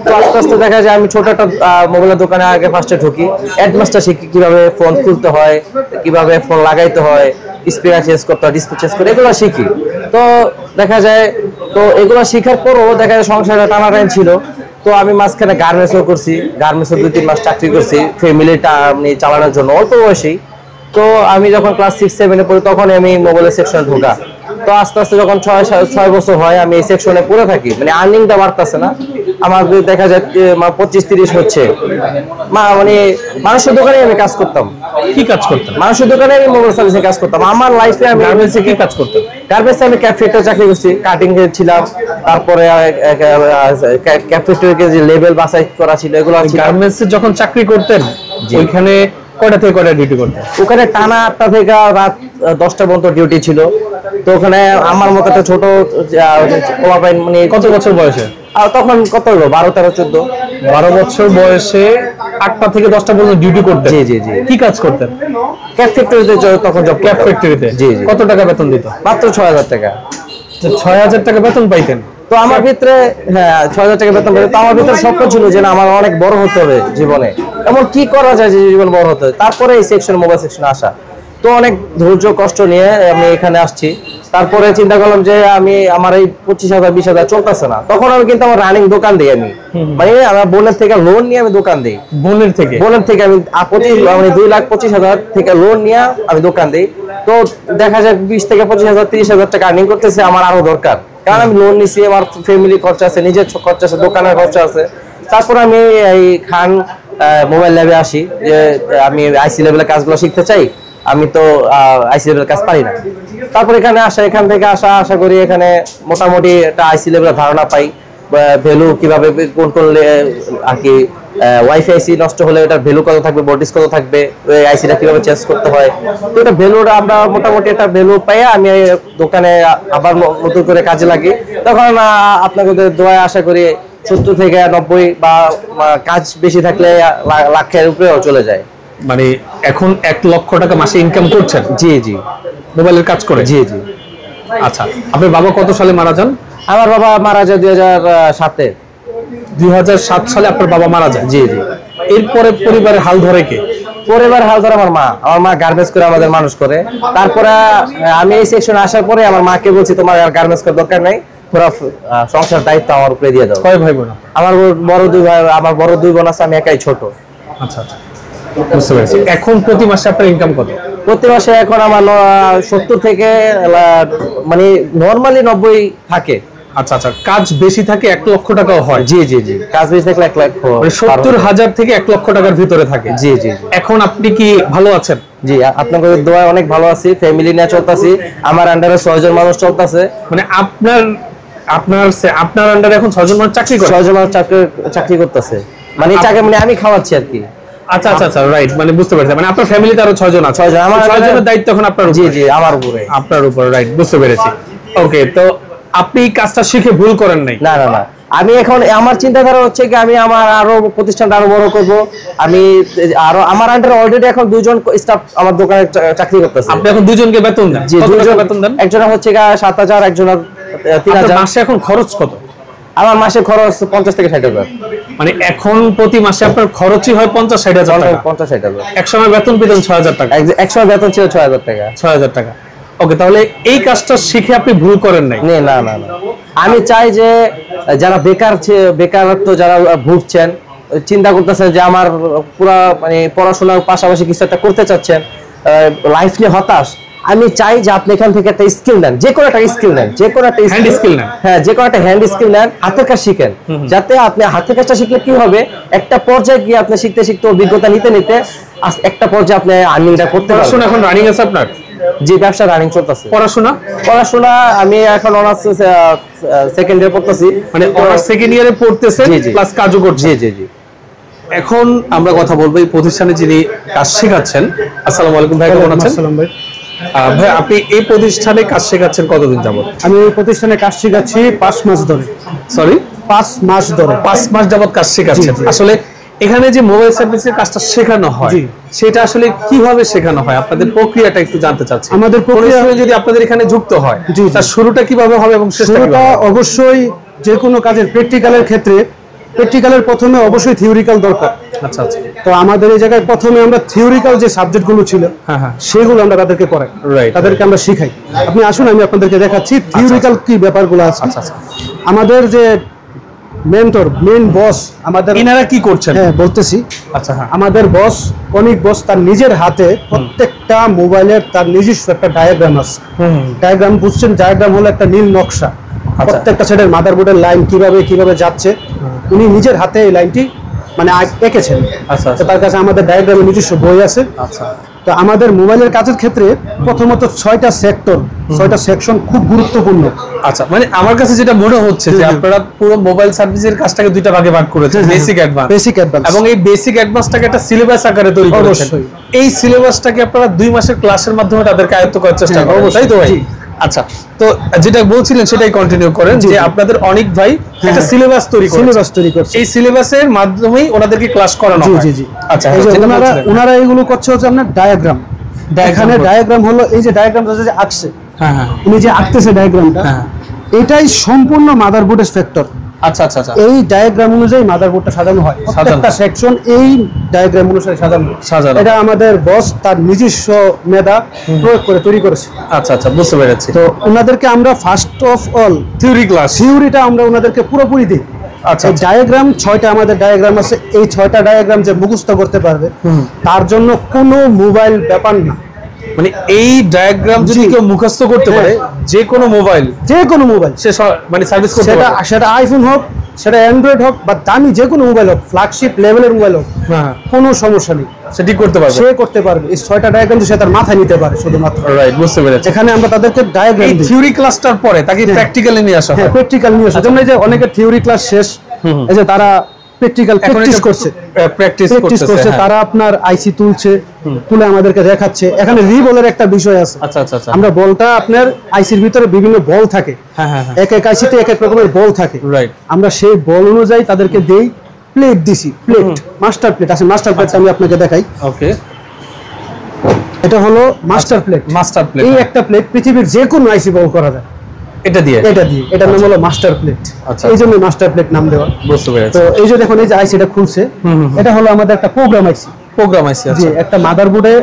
তো আস্তে আস্তে দেখা যায় আমি ছোট একটা মোবাইলের দোকানে আগে ফার্স্টে ঢুকি, অ্যাডমাস্টার শিখি, কিভাবে ফোন খুলতে হয়, কিভাবে ফোন লাগাইতে হয়, স্পিকার চেঞ্জ করতে হয়, ডিসপ্লে চেঞ্জ করে, এগুলো শিখি। তো দেখা যায় তো এগুলো শিখার পরও দেখা যায় সংসারে টানাটানি ছিল। তো আমি মাঝখানে গার্মেন্টসও করছি, গার্মেন্টসে 2-3 মাস চাকরি করছি ফ্যামিলিটা আমি চালানোর জন্য, অল্প বয়সেই। তো আমি যখন ক্লাস 6-7 পড়ি তখন আমি মোবাইলের সেকশনে ঢোকা। তো আস্তে আস্তে যখন 6 বছর হয় আমি এই সেকশনে পড়ে থাকি, মানে আর্নিংটা বাড়তেছে না আমার, দেখা যায় 25-30 হচ্ছে। মানে মানুষের দোকানে আমি কাজ করতাম। কি কাজ করতেন? মানুষের দোকানে আমি মোবাইল সার্ভিসে কাজ করতাম। আমার লাইফে আমি গার্মেন্টসে কি কাজ করতেন? গার্মেন্টসে আমি ক্যাফেটেরিয়া চাকরি করছি, কাটিং এ ছিলাম, তারপরে ক্যাফেটেরিয়াকে যে লেভেল বাছাই করা ছিল এগুলো। গার্মেন্টসে যখন চাকরি করতেন ওইখানে কয়টা থেকে কয়টা ডিউটি করতেন? ওখানে টানা 8টা থেকে রাত 10টা পর্যন্ত ডিউটি ছিল। তো ওখানে আমার মতো একটা ছোট পোলাপাইন, মানে কত বছর বয়সে? আর তখন কত হলো 12, 13, 14। 12 বছর বয়সে 8টা থেকে 10টা পর্যন্ত ডিউটি করতেন? জি জি জি। কি কাজ করতেন? ক্যাপ ফ্যাক্টরিতে তখন জব। ক্যাপ ফ্যাক্টরিতে? জি জি। কত টাকা বেতন দিত? মাত্র 6000 টাকা। 6000 টাকা বেতন পাইতেন? তো আমার ভিতরে, হ্যাঁ 6000 টাকা বেতন পাইতাম। তো আমার ভিতরে স্বপ্ন ছিল যে না আমার অনেক বড় হতে হবে জীবনে, এমন কি করা যায় যে জীবন বড় হতে হবে। তারপরে এই সেকশন, মোবাইল সেকশনে আসা। তো অনেক ধৈর্য কষ্ট নিয়ে আমি এখানে আসছি। তারপরে চিন্তা করলাম যে আমি আমার এই 25,000-20,000 চলতেছে না। তখন আমি কিন্তু আমার রানিং দোকান দিই, আমি মানে আমার বোনের থেকে লোন নিয়ে আমি দোকান দিই। বোনের থেকে আমি 2,25,000 থেকে লোন নিয়ে আমি দোকান দিই। তো দেখা যায় 20,000-25,000-30,000 টাকা আর্নিং করতেছে, আমার আরো দরকার, কারণ আমি লোন নিছি, আমার ফ্যামিলি খরচা আছে, নিজের খরচা আছে, দোকানের খরচা আছে। তারপর আমি এই খান মোবাইল ল্যাবে আসি যে আমি আইসি লেভেলের কাজগুলো শিখতে চাই, আমি তো আইসি লেভেলের কাজ পারি না। তারপর এখানে আসা, এখান থেকে আশা করি এখানে মোটামুটি একটা আইসি লেভেলের ধারণা পাই, ভ্যালু কিভাবে কোন আর কি ওয়াইফাই আইসি নষ্ট হলে এটার ভ্যালু কত থাকবে, বডিস কত থাকবে, আইসিটা কিভাবে চেঞ্জ করতে হয়। তো এটা ভ্যালুটা আমরা মোটামুটি একটা ভ্যালু পাই, আমি দোকানে আবার নতুন করে কাজে লাগি। তখন আপনাদের দোয়ায় আশা করি 70 থেকে 90 বা কাজ বেশি থাকলে লাখের উপরেও চলে যায়। মানে এখন 1 লক্ষ টাকা মাসে ইনকাম করছেন? জি জি, মোবাইলের কাজ করে? জি জি। আচ্ছা, আপনার বাবা কত সালে মারা যান? আমার বাবা মারা যায় 2007-এ। 2007 সালে আপনার বাবা মারা যায়? জি জি। এরপরে পরিবারের হাল ধরে কে? পরিবারের হাল ধরে আমার মা গার্মেন্টস করে আমাদের মানুষ করে। তারপরে আমি এই সেকশনে আসার পরে আমার মাকে বলছি তোমার আর গার্মেন্টস করার দরকার নাই, পুরো সংসার দায়িত্ব আমার উপরে দিয়ে দাও। কয় ভাই বোন? আমার বড় 2 ভাই, আমার বড় 2 বোন আছে, আমি একাই ছোট। আচ্ছা আচ্ছা। বুঝতে পেরেছি। এখন প্রতি মাসে আপনার ইনকাম কত? প্রতি মাসে এখন আমার 70 থেকে মানে নরমালি 90 থাকে। আচ্ছা আচ্ছা, কাজ বেশি থাকে 1 লক্ষ টাকাও হয়? জি জি জি, কাজ বেশি থাকলে 1 লক্ষ, 70,000 থেকে 1 লক্ষ টাকার ভিতরে থাকে। জি জি। এখন আপনি কি ভালো আছেন? জি, আপনাদের দোয়ায় অনেক ভালো আছি, ফ্যামিলি নিয়ে চলতেছি। আমার আন্ডারে 6 জন মানুষ চলতেছে। মানে আপনার আন্ডারে এখন 6 জন মানুষ চাকরি করে? 6 জন মানুষ চাকরি করতেছে, মানে চাকরি মানে আমি খাওয়াচ্ছি আর কি। আচ্ছা আচ্ছা আচ্ছা, রাইট, মানে বুঝতে পারছি। মানে আপনার ফ্যামিলিতে আরো 6 জন আছে? 6 জন। আমার 6 জনের দায়িত্ব এখন আপনার উপর? জি জি, আমার উপরে। আপনার উপর, রাইট, বুঝতে পেরেছি। ওকে, তো আপনি কাজটা শিখে ভুল করেন নাই? না না না, আমি এখন আমার চিন্তাধারা হচ্ছে কি আমি আমার আরো প্রতিষ্ঠানটা আরো বড় করব। আমি আরো আমার আন্ডারে অলরেডি এখন 2 জন স্টাফ আমার দোকানে চাকরি করতেছে। আপনি এখন 2 জনকে বেতন দেন? জি, 2 জন বেতন দেন। একজনের হচ্ছে 7,000, একজনের 3,000। মাসে এখন খরচ কত? আমার মাসে খরচ 50 থেকে 60,000। মানে এখন প্রতি মাসে আপনার খরচই হয় 50-60,000 টাকা? 50-60,000। এক সময় বেতন পেতেন 6,000 টাকা? এক সময় বেতন ছিল 6,000 টাকা। 6,000 টাকা। ওকে, তাহলে এই কাজটা শিখে আপনি ভুল করেন নাই? না না না, আমি চাই যে যারা বেকারত্ব যারা ভুগছেন, চিন্তা করতেছেন যে আমার পুরা মানে পড়াশোনার পাশাপাশি কিছু একটা করতে চাচ্ছেন, লাইফ নিয়ে হতাশ, আমি চাই যে আপনি এখান থেকে একটা স্কিল নেন, যে কোনো একটা স্কিল নেন, যে কোনো একটা হ্যান্ড স্কিল নেন। হ্যাঁ, যে কোনো একটা হ্যান্ড স্কিল নেন, হাতের কাজ শিখেন। যাতে আপনি হাতের কাজটা শিখলে কি হবে, একটা পর্যায়ে গিয়ে আপনি শিখতে শিখতে অভিজ্ঞতা নিতে নিতে একটা পর্যায়ে আপনি আর্নিংটা করতে পারবেন। পড়াশোনা এখন রানিং আছে আপনার? জি, ব্যবসা রানিং চলতেছে। পড়াশোনা আমি এখন অনার্স সেকেন্ড ইয়ার পড়তেছি। মানে অনার্স সেকেন্ড ইয়ারে পড়তেছেন প্লাস কাজও করছেন? জি জি জি। এখন আমরা কথা বলবো এই প্রতিষ্ঠানে যিনি কাজ শেখাচ্ছেন। আসসালামু আলাইকুম ভাই, কেমন আছেন? আসসালাম ভাই। ভাই, আপনি এই প্রতিষ্ঠানে কাজ শেখাচ্ছেন কতদিন যাবত? আমি এই প্রতিষ্ঠানে কাজ শেখাচ্ছি 5 মাস ধরে। সরি, 5 মাস ধরে। 5 মাস যাবত কাজ শেখাচ্ছেন। আসলে এখানে যে মোবাইল সার্ভিসের কাজটা শেখানো হয়, সেটা আসলে কিভাবে শেখানো হয়, আপনাদের প্রক্রিয়াটা একটু জানতে চাচ্ছি। আমাদের প্রক্রিয়া যদি আপনাদের এখানে যুক্ত হয়, তার শুরুটা কিভাবে হবে এবং শেষটা অবশ্যই যে কোনো কাজের প্র্যাকটিক্যালের ক্ষেত্রে প্র্যাকটিক্যালের প্রথমে অবশ্যই থিওরিক্যাল দরকার। আচ্ছা আচ্ছা। তো আমাদের এই জায়গায় প্রথমে আমরা থিওরিক্যাল যে সাবজেক্টগুলো ছিল সেগুলো আমরা তাদেরকে পড়াই, তাদেরকে আমরা শিখাই। আপনি আসুন, আমি আপনাদেরকে দেখাচ্ছি থিওরিক্যাল কি ব্যাপারগুলো আছে। আচ্ছা আচ্ছা। আমাদের যে মেন্টর, মেন বস, আমাদের এনারা কি করছেন? হ্যাঁ, বলতেছি। আচ্ছা, হ্যাঁ। আমাদের বস, অনেক বস, তার নিজের হাতে প্রত্যেকটা মোবাইলের তার নিজস্ব একটা ডায়াগ্রাম আছে। ডায়াগ্রাম বুঝছেন? ডায়াগ্রাম হলো একটা নীল নকশা। প্রত্যেকটা সেটের মাদারবোর্ডের লাইন কিভাবে যাচ্ছে, উনি নিজের হাতে এই লাইনটি মানে এঁকেছেন। আচ্ছা, তার কাছে আমাদের ডায়াগ্রামের নিজস্ব বই আছে। আচ্ছা। তো আমাদের মোবাইলের কাজের ক্ষেত্রে প্রথমত 6টা সেক্টর, 6টা সেকশন খুব গুরুত্বপূর্ণ। আচ্ছা, মানে আমার কাছে যেটা মনে হচ্ছে যে আপনারা পুরো মোবাইল সার্ভিসের কাজটাকে 2টা ভাগে ভাগ করেছেন, বেসিক অ্যাডভান্স। এবং এই বেসিক অ্যাডভান্সটাকে একটা সিলেবাস আকারে তৈরি করেছেন। এই সিলেবাসটাকে আপনারা 2 মাসের ক্লাসের মাধ্যমে তাদেরকে আয়ত্ত করার চেষ্টা করেন, তাই তো ভাই? আচ্ছা, তো যেটা বলছিলেন সেটাই কন্টিনিউ করেন, যে আপনাদের অনেক ভাই একটা সিলেবাস তৈরি করছে, এই সিলেবাসের মাধ্যমেই ওনাদেরকে ক্লাস করানো হয়। জি জি। আচ্ছা, ওনারা এগুলো করছে হচ্ছে আপনার ডায়াগ্রাম। এখানে ডায়াগ্রাম হলো এই যে ডায়াগ্রামটা যে আঁকছে, উনি যে আঁকতেছে ডায়াগ্রামটা, এটাই সম্পূর্ণ মাদারবোর্ডের সেক্টর। আচ্ছা আচ্ছা আচ্ছা। এই ডায়াগ্রাম অনুযায়ী মাদারবোর্ডটা সাজানো হয়, প্রত্যেকটা সেকশন এই ডায়াগ্রাম অনুসারে সাজানো। এটা আমাদের বস তার নিজস্ব মেধা প্রয়োগ করে তৈরি করেছে। আচ্ছা আচ্ছা, বুঝতে পেরেছি। তো ওনাদেরকে আমরা ফার্স্ট অফ অল থিওরিটা আমরা ওনাদেরকে পুরোপুরি দিই। আচ্ছা, ডায়াগ্রাম 6টা আমাদের ডায়াগ্রাম আছে। এই 6টা ডায়াগ্রাম যে মুখস্থ করতে পারবে তার জন্য কোনো মোবাইল ব্যাপার না। মানে এই ডায়াগ্রাম যদি কেউ মুখস্থ করতে পারে, যে কোনো মোবাইল সে মানে সার্ভিস করতে পারবে। সেটা আইফোন হোক, সেটা অ্যান্ড্রয়েড হোক, বা দামি যে কোনো মোবাইল হোক, ফ্ল্যাগশিপ লেভেলের মোবাইল হোক, কোনো সমস্যা নেই, সে ঠিক করতে পারবে, সে করতে পারবে। এই 6টা ডায়াগ্রাম সে তার মাথায় নিতে পারে শুধুমাত্র। রাইট, বুঝতে পেরেছি। এখানে আমরা তাদেরকে ডায়াগ্রাম দিই। থিওরি ক্লাসটার পরে তাকে প্র্যাকটিক্যালি নিয়ে আসা হয়। হ্যাঁ, প্র্যাকটিক্যাল নিয়ে আসা। যেমন এই যে অনেকের থিওরি ক্লাস শেষ, এই যে তারা প্র্যাকটিক্যাল প্র্যাকটিস করছে, তারা আপনার আইসি তুলে আমাদেরকে দেখাচ্ছে। এখানে রিবলের একটা বিষয় আছে। আচ্ছা আচ্ছা আচ্ছা। আমরা বলটা আপনার আইসির ভিতরে বিভিন্ন বল থাকে, এক এক আইসিতে এক এক রকমের বল থাকে। রাইট, আমরা সেই বল অনুযায়ী তাদেরকে দেই। প্লেট দিছি, প্লেট, মাস্টার প্লেট আছে। মাস্টার প্লেট আমি আপনাকে দেখাই। ওকে, এটা হলো মাস্টার প্লেট। এই একটা প্লেট পৃথিবীর যে কোনো আইসি বল করা যায় এটা দিয়ে। এটার নাম হলো মাস্টার প্লেট। এই জন্য মাস্টার প্লেট নাম দেওয়া। বুঝতে পেরেছি। তো এই যে দেখুন, এই যে আইসিটা খুলছে, এটা হলো আমাদের একটা প্রোগ্রাম আইসি। প্রোগ্রাম আইসি। আচ্ছা, একটা মাদারবোর্ডে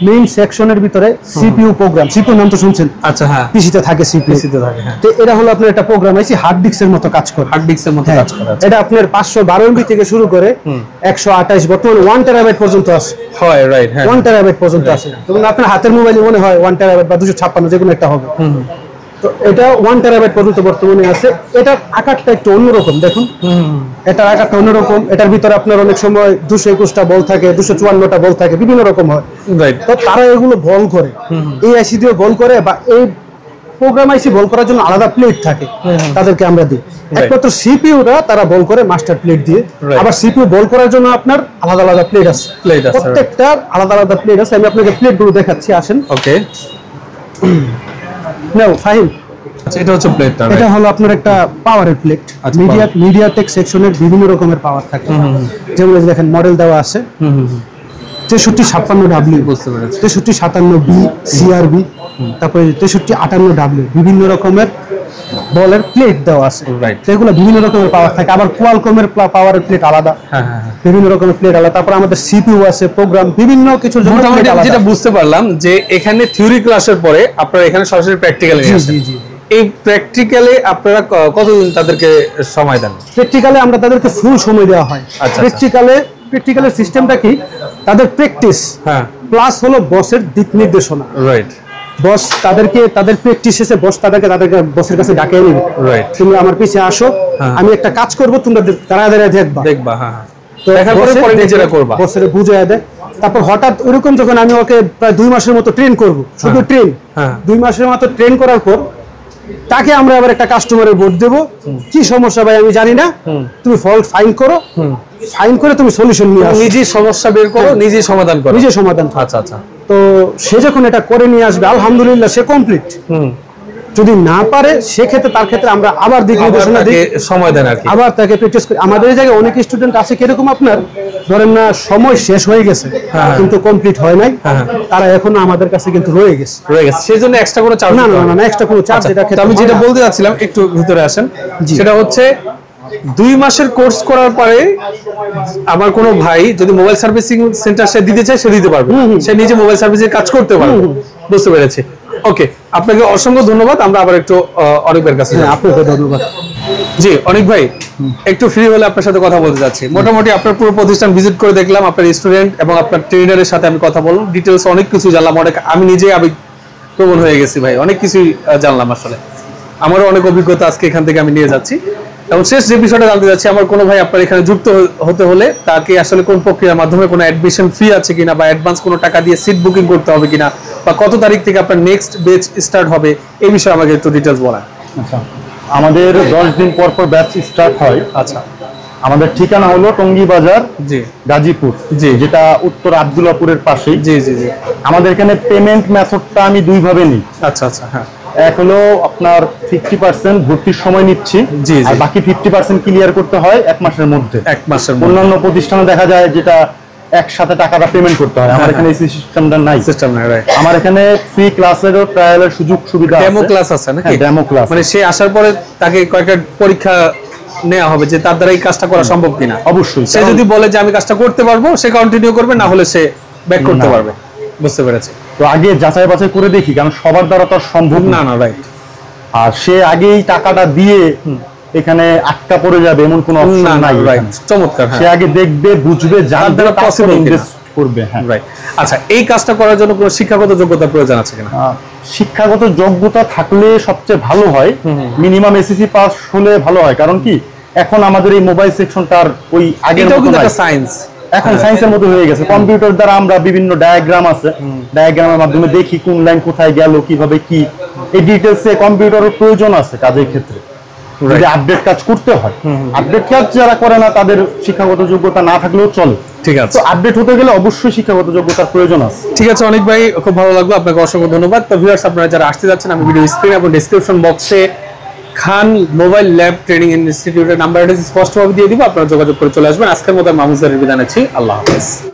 মেইন সেকশনের ভিতরে সিপিইউ প্রোগ্রাম, সিপিইউ নাম তো শুনছেন? আচ্ছা, হ্যাঁ, পিসিতে থাকে সিপিইউ, পিসিতে থাকে, হ্যাঁ। তো এটা হলো আপনার একটা প্রোগ্রাম আইসি হার্ড ডিস্কের মতো কাজ করে, হার্ড ডিস্কের মতো কাজ করে। এটা আপনার 512 MB থেকে শুরু করে 128 বর্তমানে 1 টেরাবাইট পর্যন্ত আছে। হয়, রাইট, হ্যাঁ, 1 টেরাবাইট পর্যন্ত আছে। তখন আপনার হাতের মোবাইলে মনে হয় 1 টেরাবাইট বা 256 যে কোনো একটা হবে। তো এটা 1 টেরাবাইট পর্যন্ত বর্তমানে আছে। এটার আকারটা একটু অন্যরকম, দেখুন এটার আকারটা অন্যরকম। এটার ভিতরে আপনার অনেক সময় 221টা বল থাকে, 254টা বল থাকে, বিভিন্ন রকম হয়, রাইট। তো তারা এগুলো বল করে, এই আইসি দিয়ে বল করে, বা এই প্রোগ্রাম আইসি বল করার জন্য আলাদা প্লেট থাকে, তাদেরকে আমরা দিই। একমাত্র সিপিইউটা তারা বল করে মাস্টার প্লেট দিয়ে, আবার সিপিইউ বল করার জন্য আপনার আলাদা আলাদা প্লেট আছে, প্রত্যেকটার আলাদা আলাদা প্লেট আছে। আমি আপনাকে প্লেটগুলো দেখাচ্ছি, আসেন। ওকে, নাও ফাহিম, আচ্ছা, এটা হচ্ছে প্লেটটা, এটা হলো আপনার একটা পাওয়ারের প্লেট। মিডিয়াটেক সেকশনের বিভিন্ন রকমের পাওয়ার থাকে, যেমন দেখেন মডেল দেওয়া আছে 6356W, বুঝতে পেরেছি, 6357B CRB, তারপরে 6358W, বিভিন্ন রকমের বলের প্লেট দেওয়া আছে, তো এগুলো বিভিন্ন রকমের পাওয়ার থাকে। আবার কোয়ালকমের পাওয়ারের প্লেট আলাদা, বিভিন্ন রকমের প্লেট আলাদা। তারপর আমাদের সিপিইউ আছে, প্রোগ্রাম, বিভিন্ন কিছু। যেটা বুঝতে পারলাম যে এখানে থিওরি ক্লাসের পরে আপনারা এখানে সরাসরি প্র্যাকটিক্যালে নিয়ে আসেন। এই প্র্যাকটিক্যালে আপনারা কতদিন তাদেরকে সময় দেন? প্র্যাকটিক্যালে আমরা তাদেরকে ফুল সময় দেওয়া হয়। প্র্যাকটিক্যালের সিস্টেমটা কি, তাদের প্র্যাকটিস প্লাস হলো বসের দিক নির্দেশনা, রাইট। বস তাদেরকে তাদের প্র্যাকটিস শেষে বস তাদেরকে বসের কাছে ডাকে নেবে, রাইট। তুমি আমার পিছে আসো, আমি একটা কাজ করব, তোমরা দাঁড়ায় দেখবা, হ্যাঁ। তো দেখার পরে নিজেরা করবা, বসের বুঝাইয়া দেয়। তারপর হঠাৎ ওরকম যখন আমি ওকে প্রায় 2 মাসের মতো ট্রেন করব, শুধু ট্রেন, 2 মাসের মতো ট্রেন করার পর তাকে আমরা আবার একটা কাস্টমারের বোর্ড দেবো, কি সমস্যা ভাই আমি জানি না, তুমি ফল্ট ফাইন্ড করো, ফাইন্ড করে তুমি সলিউশন নিয়ে আসো, নিজে সমস্যা বের করো, নিজে সমাধান করো, নিজে সমাধান। আচ্ছা আচ্ছা। তো সে যখন এটা করে নিয়ে আসবে, আলহামদুলিল্লাহ সে কমপ্লিট। যদি না পারে সেক্ষেত্রে তার ক্ষেত্রে আমরা আবার দিক নির্দেশনা দিই, সময় দেন আর কি, আবার তাকে প্র্যাকটিস করি। আমাদের এই জায়গায় অনেক স্টুডেন্ট আছে কিরকম, আপনার ধরেন না সময় শেষ হয়ে গেছে কিন্তু কমপ্লিট হয় নাই, তারা এখনো আমাদের কাছে কিন্তু রয়ে গেছে, সেই জন্য এক্সট্রা কোনো চার্জ, না এক্সট্রা কোনো চার্জ। আমি যেটা বলতে চাচ্ছিলাম, একটু ভিতরে আসেন, সেটা হচ্ছে 2 মাসের কোর্স করার পরে আমার কোনো ভাই যদি মোবাইল সার্ভিসিং সেন্টার সে দিতে চায়, সে দিতে পারবে, সে নিজে মোবাইল সার্ভিসের কাজ করতে পারবে। বুঝতে পেরেছি। ওকে, আপনাকে অসংখ্য ধন্যবাদ। আমরা আবার একটু অনেক ভাইয়ের কাছে। আপনাকে ধন্যবাদ। জি, অনেক ভাই, একটু ফ্রি হলে আপনার সাথে কথা বলতে যাচ্ছি। মোটামুটি আপনার পুরো প্রতিষ্ঠান ভিজিট করে দেখলাম, আপনার স্টুডেন্ট এবং আপনার ট্রেনারের সাথে আমি কথা বললাম, ডিটেলস অনেক কিছু জানলাম। আমি নিজেই আবেগপ্রবণ হয়ে গেছি ভাই, অনেক কিছুই জানলাম। আসলে আমারও অনেক অভিজ্ঞতা আজকে এখান থেকে আমি নিয়ে যাচ্ছি। এবং শেষ যে বিষয়টা জানতে যাচ্ছি, আমার কোনো ভাই আপনার এখানে যুক্ত হতে হলে তাকে আসলে কোন প্রক্রিয়ার মাধ্যমে, কোনো অ্যাডমিশন ফি আছে কিনা, বা অ্যাডভান্স কোনো টাকা দিয়ে সিট বুকিং করতে হবে কিনা, বা কত তারিখ থেকে আপনার নেক্সট ব্যাচ স্টার্ট হবে, এই বিষয়ে আমাকে একটু ডিটেলস বলেন। আচ্ছা, আমাদের 10 দিন পর পর ব্যাচ স্টার্ট হয়। আচ্ছা, আমাদের ঠিকানা হলো টঙ্গী বাজার, জি, গাজীপুর, জি, যেটা উত্তর আব্দুল্লাহপুরের পাশেই। জি জি জি। আমাদের এখানে পেমেন্ট মেথডটা আমি 2 ভাবে নিই। আচ্ছা আচ্ছা, হ্যাঁ। এক হলো আপনার 50% ভর্তির সময় নিচ্ছি, জি, আর বাকি 50% ক্লিয়ার করতে হয় 1 মাসের মধ্যে। 1 মাসের মধ্যে। অন্যান্য প্রতিষ্ঠানে দেখা যায় যেটা একসাথে টাকাটা পেমেন্ট করতে হয়, আমার এখানে এই সিস্টেমটা নাই। সিস্টেম নাই, রাইট। আমার এখানে ফ্রি ক্লাসেরও ট্রায়ালের সুযোগ সুবিধা আছে। ডেমো ক্লাস আছে নাকি? ডেমো ক্লাস, মানে সে আসার পরে তাকে কয়েকটা পরীক্ষা নেওয়া হবে যে তার দ্বারা এই কাজটা করা সম্ভব কিনা। অবশ্যই, সে যদি বলে যে আমি কাজটা করতে পারবো, সে কন্টিনিউ করবে, না হলে সে ব্যাক করতে পারবে। বুঝতে পেরেছি। তো আগে যাচাই বাছাই করে দেখি, কারণ সবার দ্বারা তো সম্ভব না। না, রাইট। আর সে আগেই টাকাটা দিয়ে এখানে আটকা পড়ে যাবে এমন কোনো অপশন নাই। চমৎকার। সে আগে দেখবে, বুঝবে, যার দ্বারা পসিবল করবে। হ্যাঁ, রাইট। আচ্ছা, এই কাজটা করার জন্য কোনো শিক্ষাগত যোগ্যতার প্রয়োজন আছে কিনা? শিক্ষাগত যোগ্যতা থাকলে সবচেয়ে ভালো হয়, মিনিমাম এসএসসি পাস হলে ভালো হয়। কারণ কি, এখন আমাদের এই মোবাইল সেকশনটার ওই আগের মতো না, সায়েন্স এখন সায়েন্সের মতো হয়ে গেছে। কম্পিউটার দ্বারা আমরা বিভিন্ন ডায়াগ্রাম আছে, ডায়াগ্রামের মাধ্যমে দেখি কোন লাইন কোথায় গেল, কিভাবে কি, এই ডিটেইলসে কম্পিউটারের প্রয়োজন আছে কাজের ক্ষেত্রে। যদি আপডেট কাজ করতে হয়, আপডেট কাজ যারা করে না তাদের শিক্ষাগত যোগ্যতা না থাকলেও চলে। ঠিক আছে। তো আপডেট হতে গেলে অবশ্যই শিক্ষাগত যোগ্যতার প্রয়োজন আছে। ঠিক আছে, অনেক ভাই, খুব ভালো লাগলো, আপনাকে অসংখ্য ধন্যবাদ। তো ভিউয়ার্স, আপনারা যারা আসতে যাচ্ছেন, আমি ভিডিও স্ক্রিন এবং ডেসক্রিপশন বক্সে খান মোবাইল ল্যাব ট্রেনিং ইনস্টিটিউটের নাম্বারটা স্পষ্টভাবে দিয়ে দিব, আপনারা যোগাযোগ করে চলে আসবেন। আজকের মতো মাহমুদ স্যারের বিদায় নিচ্ছি। আল্লাহ হাফেজ।